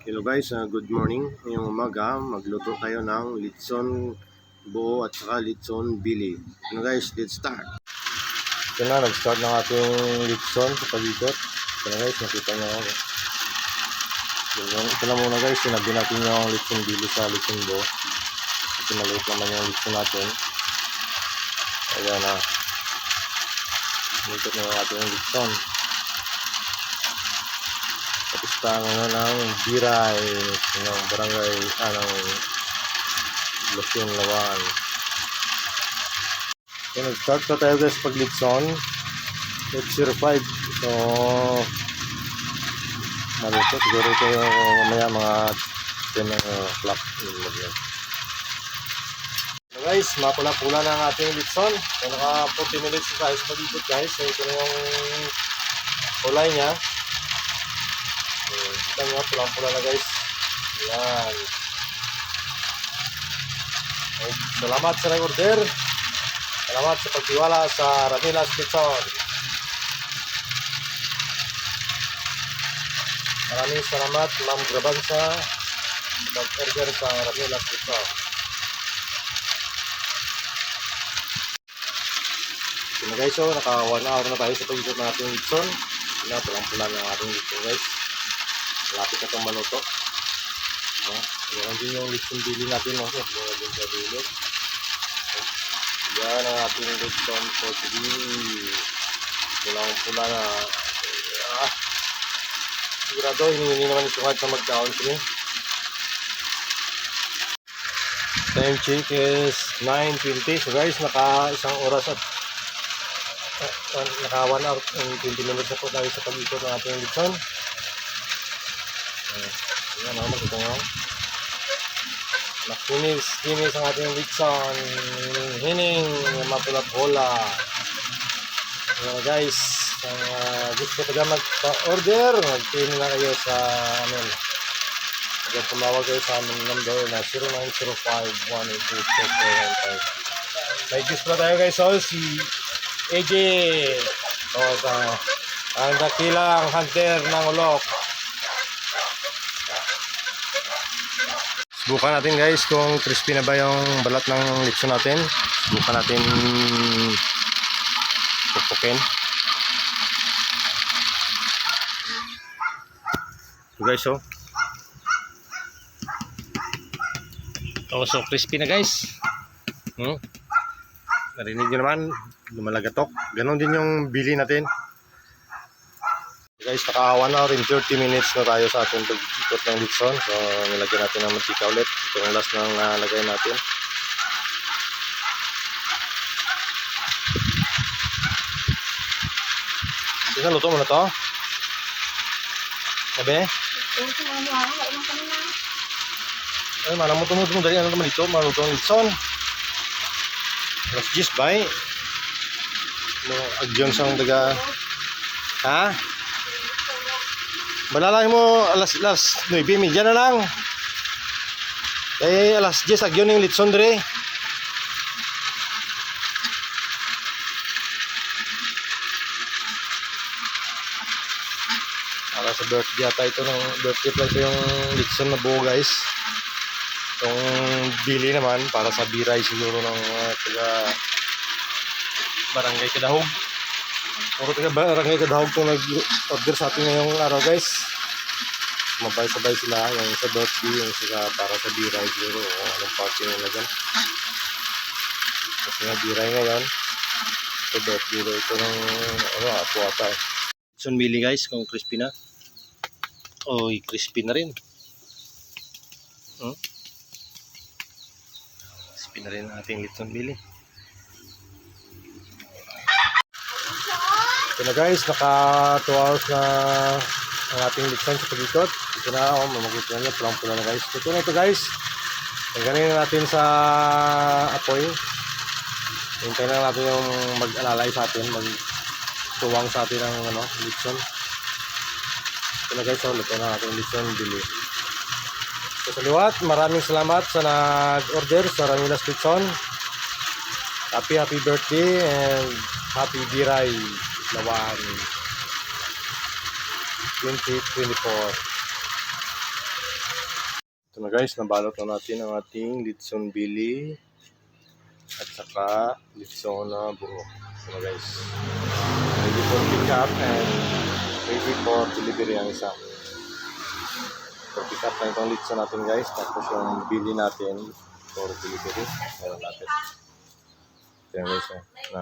Hello guys, good morning. Ngayong umaga, magluto tayo ng litson buo at saka litson bili. Guys, let's start. Ito na, nag-start ng ating litson sa pag-ikot. Ito na guys, nakita nyo ako. Ito na muna guys, sinabi natin yung litson bili sa litson buo. Kasi maliit naman yung litson natin. Ayan na. Ikot na yung ating litson. Tapos tayo ng Biray ng barangay ng Losyon, Lawan. So, nag-start na tayo guys pag litson. It's 05. So malito siguro ito yung mamaya mga 10 o'clock. So guys, mapula-pula na ang ating litson. So naka 40 minutes tayo sa pag-ikot guys. So ito na yung kulay niya. Kita nyo, pulang-pula na guys. Ayan. Salamat sa nag-order. Salamat sa pagtiwala sa Ramilas Litson. Maraming salamat Ma'am Grabansa sa pag-order sa Ramilas Litson. So guys, so naka 1 hour na tayo sa pag-ikot ng ating litson. Pulang-pula na ang ating litson guys. Lapit na itong maluto. Yan din yung litson bili natin. Mga din sa dulo. Yan ang ating litson for today. Pulang-pula na. Sigurado, hindi naman isungad sa mag-count rin. Time check is 9:20. So guys, naka isang oras at naka 1 hour and 20 minutes na po tayo sa pag-ikot ng ating litson. Ayan o, makita nyo. Nakinis ang ating litson. Hining, mapula-pula. Ayan guys, gusto ko dyan magpa-order, mag-pin na kayo sa amin. Kaya tumawag kayo sa amin number na 0905-182-415. May gusto na tayo guys, so si AJ. So, ang dakilang hunter ng ulok. Subukan natin guys kung crispy na ba yung balat ng litson natin. Subukan natin pupukin. So guys, so crispy na guys. Narinig nyo naman, lumalagatok. Ganon din yung bili natin. Guys, naka 1 hour and 30 minutes na tayo sa ating pag-ikot ng litson. So nilagyan natin ng mantika ulit. Ito yung last na nalagay natin. Sige, luto mo na to. Sabi? Ay, mana mo tumutong dari. Ano naman dito? Maluto ng litson. Alas 10 bay. Agyon sang taga. Ha? Malalay mo alas 9:30 na lang. Eh alas 10 agyon yung litson dire. Para sa birthday ata ito ng birthday pa ito yung litson na buo guys. Itong bili naman para sa biray siguro ng taga Barangay Kadahog. Puro taga Barangay Kadahog kung nag-order sa atin ngayong araw guys. Mabay-sabay sila yung sa birthday, yung sa para sa biray siguro o anong party nila dyan. Kasi nga biray ngayon sa birthday ito ng apo ata eh. Litson bili guys kung crispy na. Oy, crispy na rin. Crispy na rin ang ating litson bili. Ito na guys, naka 2 hours na ang ating litson sa pag-ikot. Ito na ako, mamagkita na, pulang-pula na guys. Ito na ito guys. Tanggalin na natin sa apoy. Hintayin na natin yung mag-alalay sa atin, mag-tuwang sa atin ng litson. Ito na guys, luto na ating litson bili. So sa liwat, maraming salamat sa nag-order sa Ramilas Litson. Happy birthday and happy Biray Lawan 2024. Ito na guys, nabalot na natin ang ating litson bili at saka litson na bungo. Ito na guys. Ready for pick up and ready for delivery ang isa. So pick up na itong litson natin guys. Tapos yung bili natin for delivery. Meron natin. Ito yan guys. Na